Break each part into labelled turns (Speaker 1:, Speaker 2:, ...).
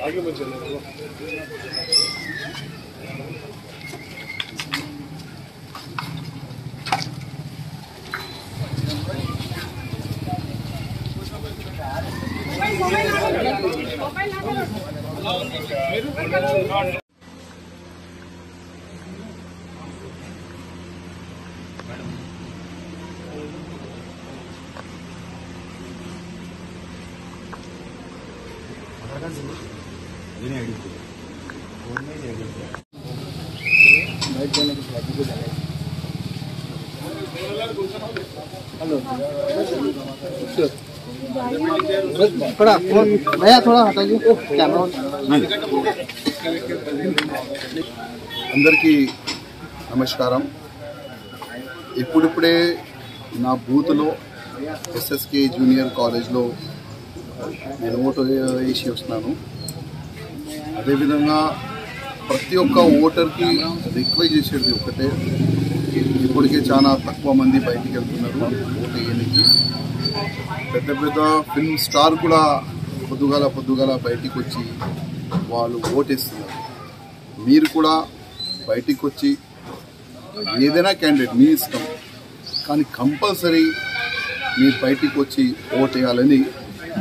Speaker 1: आगे में चलो
Speaker 2: थोड़ा भैया थोड़ा हटाइए कैमरा।
Speaker 3: అందరికీ నమస్కారం। ఇప్పుడిప్పుడే నా బూత్లో ఎస్ఎస్కే జూనియర్ కాలేజ్లో నేను ఓటు వేసి వస్తున్నాను। అదేవిధంగా ప్రతి ఒక్క ఓటర్కి రిక్వెస్ట్ చేసేది ఒకటే, ఇప్పటికే చాలా తక్కువ మంది బయటికి వెళ్తున్నారు ఓటు వేయడానికి। పెద్ద పెద్ద ఫిల్మ్ స్టార్ కూడా పొద్దుగాల బయటికి వచ్చి వాళ్ళు ఓటేస్తున్నారు। మీరు కూడా బయటికి వచ్చి ఏదైనా క్యాండిడేట్ మీ ఇష్టం, కానీ కంపల్సరీ మీరు బయటికి వచ్చి ఓటు వేయాలని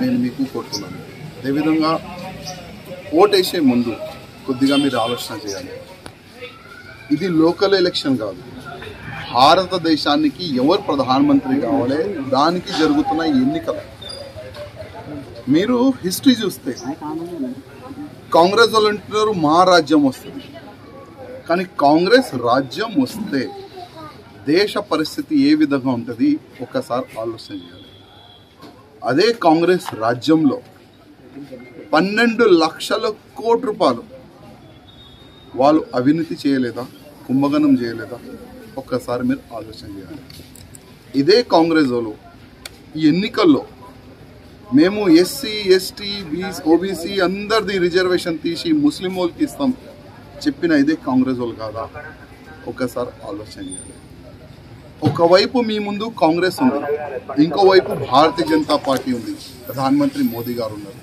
Speaker 3: నేను మీకు కోరుతున్నాను। అదేవిధంగా ఓటేసే ముందు కొద్దిగా మీరు ఆలోచన చేయాలి। ఇది లోకల్ ఎలక్షన్ కాదు, భారతదేశానికి ఎవరు ప్రధానమంత్రి కావాలి దానికి జరుగుతున్న ఎన్నికలు। మీరు హిస్టరీ చూస్తే కాంగ్రెస్ వాళ్ళు అంటున్నారు మా రాజ్యం వస్తుంది, కానీ కాంగ్రెస్ రాజ్యం వస్తే దేశ పరిస్థితి ఏ విధంగా ఉంటుంది ఒక్కసారి ఆలోచన చేయాలి। అదే కాంగ్రెస్ రాజ్యంలో 12 లక్షల కోట్ల రూపాయలు వాళ్ళు అవినీతి చేయలేదా, కుంభగణం చేయలేదా ఒక్కసారి మీరు ఆలోచన చేయాలి। ఇదే కాంగ్రెస్ వాళ్ళు ఈ ఎన్నికల్లో మేము ఎస్సీ ఎస్టీ ఓబీసీ అందరిది రిజర్వేషన్ తీసి ముస్లిం వాళ్ళకి ఇస్తాం చెప్పిన ఇదే కాంగ్రెస్ వాళ్ళు కాదా ఒక్కసారి ఆలోచన చేయాలి। ఒకవైపు మీ ముందు కాంగ్రెస్ ఉంది, ఇంకోవైపు భారతీయ జనతా పార్టీ ఉంది, ప్రధానమంత్రి మోదీ గారు ఉన్నారు।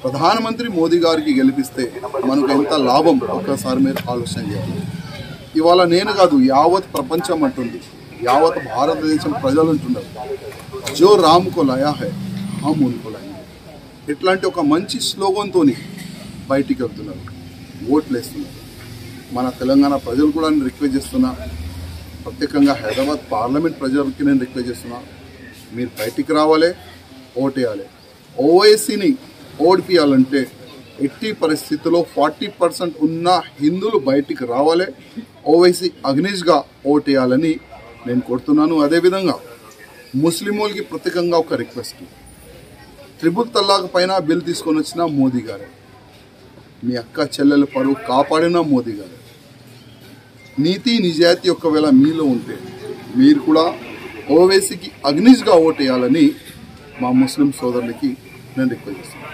Speaker 3: ప్రధానమంత్రి మోదీ గారికి గెలిపిస్తే మనకు ఎంత లాభం ఒక్కసారి మీరు ఆలోచన చేయాలి। ఇవాళ నేను కాదు, యావత్ ప్రపంచం అంటుంది, యావత్ భారతదేశం ప్రజలు అంటున్నారు, జో రామ్కో లయా హై హమ్ ఉన్కో లాయేంగే। ఇట్లాంటి ఒక మంచి స్లోగన్తో బయటికి వెళ్తున్నారు, ఓట్లు వేస్తున్నారు। మన తెలంగాణ ప్రజలు కూడా నేను రిక్వెస్ట్ చేస్తున్నా, ప్రత్యేకంగా హైదరాబాద్ పార్లమెంట్ ప్రజలకి నేను రిక్వెస్ట్ చేస్తున్నా, మీరు బయటికి రావాలి, ఓటేయాలి। ఓవైసీని ఓడిపియాలంటే ఎట్టి పరిస్థితుల్లో 40% ఉన్న హిందువులు బయటికి రావాలి, ఓవైసీ అగ్నిష్గా ఓటేయాలని నేను కోరుతున్నాను। అదేవిధంగా ముస్లిం వాళ్ళకి ప్రత్యేకంగా ఒక రిక్వెస్ట్, ట్రిపుల్ తలాక్ పైన బిల్ తీసుకొని వచ్చిన మోదీ గారే, మీ అక్క చెల్లెల పరువు కాపాడిన మోదీ గారే। నీతి నిజాయితీ ఒకవేళ మీలో ఉంటే మీరు కూడా ఓవైసీకి అగ్నిష్గా ఓటేయాలని మా ముస్లిం సోదరులకి నేను రిక్వెస్ట్ చేస్తున్నాను।